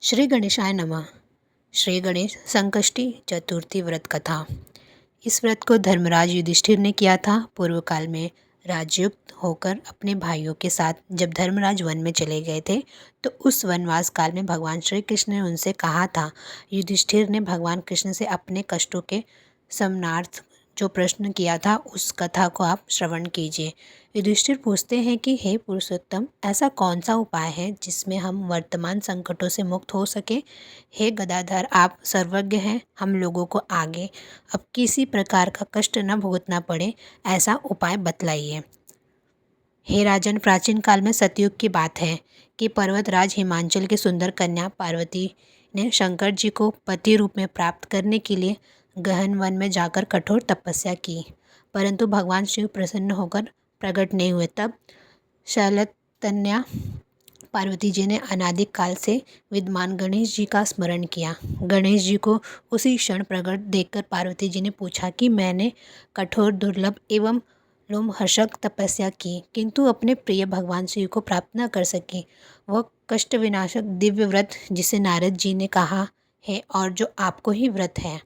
श्री गणेशाय नमः। श्री गणेश संकष्टी चतुर्थी व्रत कथा। इस व्रत को धर्मराज युधिष्ठिर ने किया था। पूर्व काल में राजयुक्त होकर अपने भाइयों के साथ जब धर्मराज वन में चले गए थे तो उस वनवास काल में भगवान श्री कृष्ण ने उनसे कहा था। युधिष्ठिर ने भगवान कृष्ण से अपने कष्टों के समनार्थ जो प्रश्न किया था उस कथा को आप श्रवण कीजिए। युधिष्ठिर पूछते हैं कि हे पुरुषोत्तम, ऐसा कौन सा उपाय है जिसमें हम वर्तमान संकटों से मुक्त हो सके। हे गदाधर, आप सर्वज्ञ हैं, हम लोगों को आगे अब किसी प्रकार का कष्ट न भुगतना पड़े, ऐसा उपाय बतलाइए। हे राजन, प्राचीन काल में सतयुग की बात है कि पर्वतराज हिमांचल की सुंदर कन्या पार्वती ने शंकर जी को पति रूप में प्राप्त करने के लिए गहन वन में जाकर कठोर तपस्या की, परंतु भगवान शिव प्रसन्न होकर प्रकट नहीं हुए। तब शैलतन्या पार्वती जी ने अनादि काल से विद्यमान गणेश जी का स्मरण किया। गणेश जी को उसी क्षण प्रकट देखकर पार्वती जी ने पूछा कि मैंने कठोर दुर्लभ एवं लोमहर्षक तपस्या की, किंतु अपने प्रिय भगवान शिव को प्राप्त न कर सकी। वह कष्ट विनाशक दिव्य व्रत जिसे नारद जी ने कहा है और जो आपको ही व्रत है,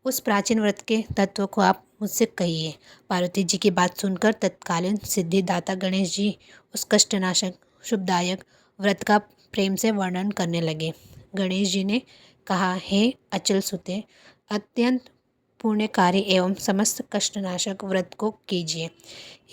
उस प्राचीन व्रत के तत्व को आप मुझसे कहिए। पार्वती जी की बात सुनकर तत्कालीन सिद्धिदाता गणेश जी उस कष्टनाशक शुभदायक व्रत का प्रेम से वर्णन करने लगे। गणेश जी ने कहा, हे अचल सुते, अत्यंत पुण्यकारी एवं समस्त कष्टनाशक व्रत को कीजिए।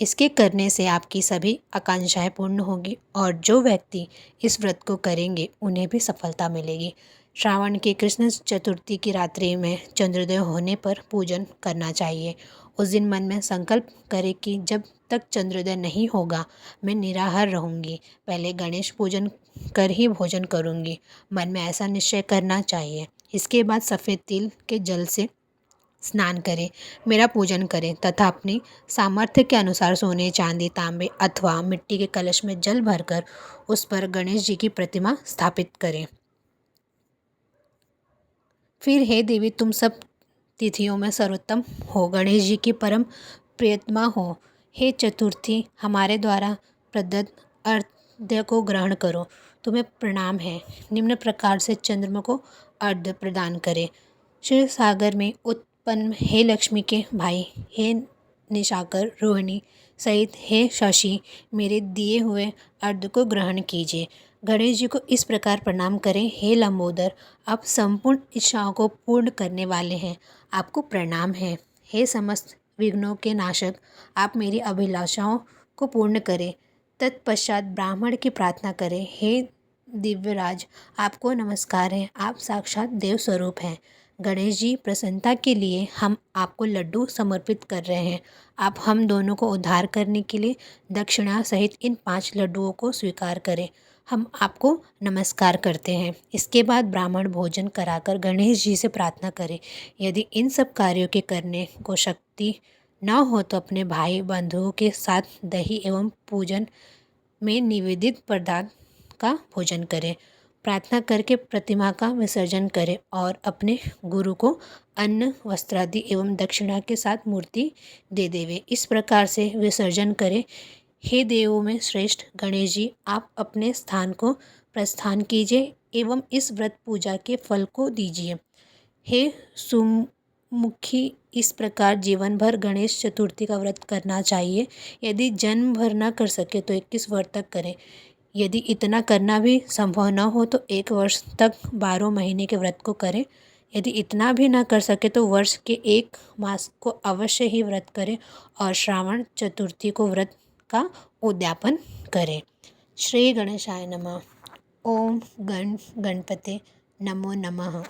इसके करने से आपकी सभी आकांक्षाएं पूर्ण होगी और जो व्यक्ति इस व्रत को करेंगे उन्हें भी सफलता मिलेगी। श्रावण की कृष्ण चतुर्थी की रात्रि में चंद्रोदय होने पर पूजन करना चाहिए। उस दिन मन में संकल्प करें कि जब तक चंद्रोदय नहीं होगा मैं निराहार रहूंगी, पहले गणेश पूजन कर ही भोजन करूंगी। मन में ऐसा निश्चय करना चाहिए। इसके बाद सफ़ेद तिल के जल से स्नान करें, मेरा पूजन करें तथा अपनी सामर्थ्य के अनुसार सोने, चांदी, तांबे अथवा मिट्टी के कलश में जल भरकर उस पर गणेश जी की प्रतिमा स्थापित करें। फिर हे देवी, तुम सब तिथियों में सर्वोत्तम हो, गणेश जी की परम प्रियतमा हो। हे चतुर्थी, हमारे द्वारा प्रदत्त अर्घ्य को ग्रहण करो, तुम्हें प्रणाम है। निम्न प्रकार से चंद्रमा को अर्घ्य प्रदान करें। क्षीर सागर में उत्पन्न हे लक्ष्मी के भाई, हे निशाकर, रोहिणी सहित हे शशि, मेरे दिए हुए अर्घ्य को ग्रहण कीजिए। गणेश जी को इस प्रकार प्रणाम करें, हे लंबोदर, आप संपूर्ण इच्छाओं को पूर्ण करने वाले हैं, आपको प्रणाम है। हे समस्त विघ्नों के नाशक, आप मेरी अभिलाषाओं को पूर्ण करें। तत्पश्चात ब्राह्मण की प्रार्थना करें। हे दिव्यराज, आपको नमस्कार है, आप साक्षात देव स्वरूप हैं। गणेश जी, प्रसन्नता के लिए हम आपको लड्डू समर्पित कर रहे हैं। आप हम दोनों को उद्धार करने के लिए दक्षिणा सहित इन 5 लड्डुओं को स्वीकार करें। हम आपको नमस्कार करते हैं। इसके बाद ब्राह्मण भोजन कराकर गणेश जी से प्रार्थना करें। यदि इन सब कार्यों के करने को शक्ति न हो तो अपने भाई बंधुओं के साथ दही एवं पूजन में निवेदित पदार्थ का भोजन करें। प्रार्थना करके प्रतिमा का विसर्जन करें और अपने गुरु को अन्न, वस्त्रादि एवं दक्षिणा के साथ मूर्ति दे देवे। इस प्रकार से विसर्जन करें। हे देवों में श्रेष्ठ गणेश जी, आप अपने स्थान को प्रस्थान कीजिए एवं इस व्रत पूजा के फल को दीजिए। हे सुमुखी, इस प्रकार जीवन भर गणेश चतुर्थी का व्रत करना चाहिए। यदि जन्म भर न कर सके तो 21 वर्ष तक करें। यदि इतना करना भी संभव न हो तो 1 वर्ष तक 12 महीने के व्रत को करें। यदि इतना भी न कर सके तो वर्ष के 1 मास को अवश्य ही व्रत करें और श्रावण चतुर्थी को व्रत का उद्यापन करें। श्री गणेशाय नमः। ओम गण गणपते नमो नमः।